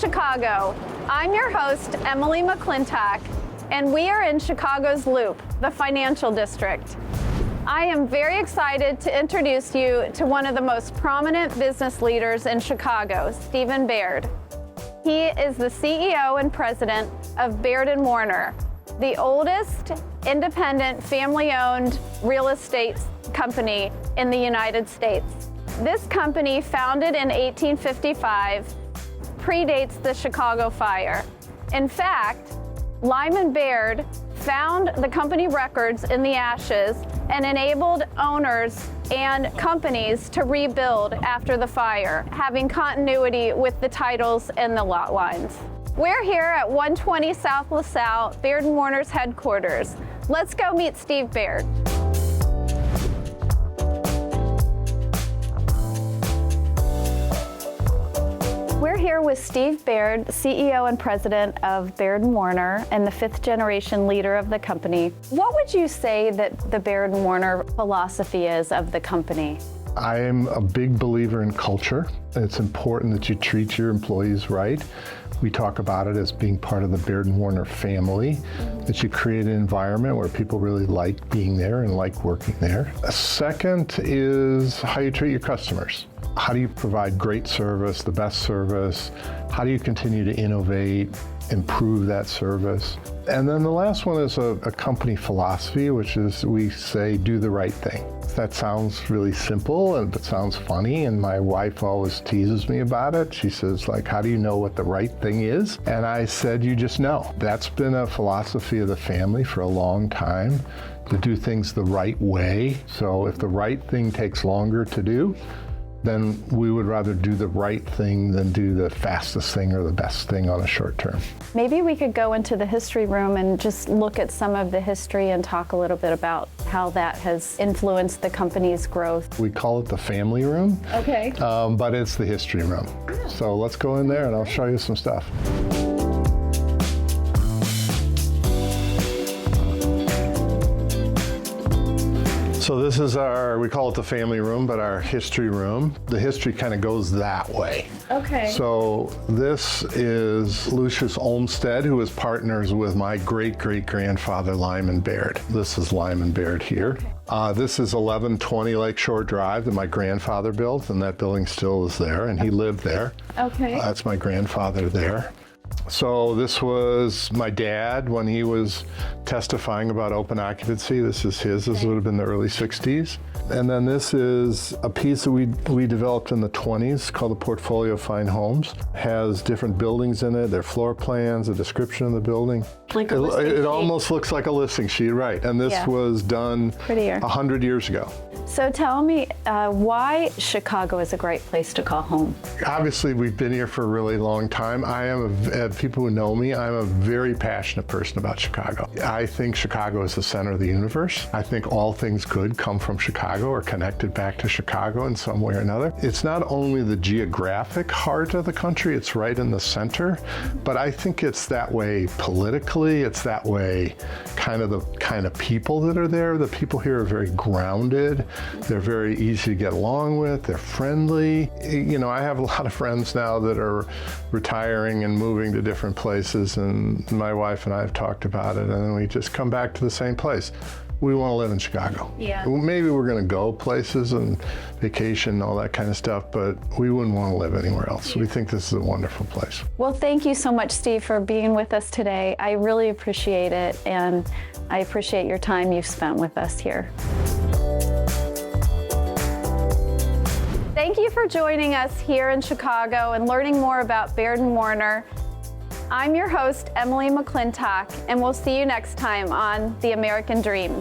Chicago. I'm your host, Emily McClintock, and we are in Chicago's Loop, the financial district. I am very excited to introduce you to one of the most prominent business leaders in Chicago, Stephen Baird. He is the CEO and president of Baird & Warner, the oldest independent family-owned real estate company in the United States. This company, founded in 1855, predates the Chicago fire. In fact, Lyman Baird found the company records in the ashes and enabled owners and companies to rebuild after the fire, having continuity with the titles and the lot lines. We're here at 120 South LaSalle, Baird & Warner's headquarters. Let's go meet Steve Baird. We're here with Steve Baird, CEO and president of Baird & Warner and the fifth generation leader of the company. What would you say that the Baird & Warner philosophy is of the company? I am a big believer in culture. It's important that you treat your employees right. We talk about it as being part of the Baird & Warner family, that you create an environment where people really like being there and like working there. A second is how you treat your customers. How do you provide great service, the best service? How do you continue to innovate, improve that service? And then the last one is a company philosophy, which is we say, do the right thing. That sounds really simple and it sounds funny, and my wife always teases me about it. She says, like, how do you know what the right thing is? And I said, you just know. That's been a philosophy of the family for a long time, to do things the right way. So if the right thing takes longer to do, then we would rather do the right thing than do the fastest thing or the best thing on a short term. Maybe we could go into the history room and just look at some of the history and talk a little bit about how that has influenced the company's growth. We call it the family room, okay. But it's the history room. So let's go in there and I'll show you some stuff. So this is we call it the family room, but our history room. The history kind of goes that way. Okay. So this is Lucius Olmsted, who was partners with my great-great-grandfather, Lyman Baird. This is Lyman Baird here. Okay. This is 1120 Lakeshore Drive that my grandfather built, and that building still is there, and he lived there. Okay. That's my grandfather there. So this was my dad when he was testifying about open occupancy. This is his. This would have been the early 60s. And then this is a piece that we developed in the 20s called the Portfolio of Fine Homes. Has different buildings in it, their floor plans, a description of the building. Like a listing sheet. It almost looks like a listing sheet, right? And this was done 100 years ago. So tell me why Chicago is a great place to call home. Obviously, we've been here for a really long time. People who know me, I'm a very passionate person about Chicago. I think Chicago is the center of the universe. I think all things good come from Chicago or connected back to Chicago in some way or another. It's not only the geographic heart of the country, it's right in the center, but I think it's that way politically. It's that way the kind of people that are there. The people here are very grounded. They're very easy to get along with. They're friendly. You know, I have a lot of friends now that are retiring and moving to different places, and my wife and I have talked about it, and then we just come back to the same place. We want to live in Chicago. Yeah. Maybe we're going to go places and vacation and all that kind of stuff, but we wouldn't want to live anywhere else. We think this is a wonderful place. Well, thank you so much, Steve, for being with us today. I really appreciate it, and I appreciate your time you've spent with us here. Thank you for joining us here in Chicago and learning more about Baird & Warner. I'm your host, Emily McClintock, and we'll see you next time on The American Dream.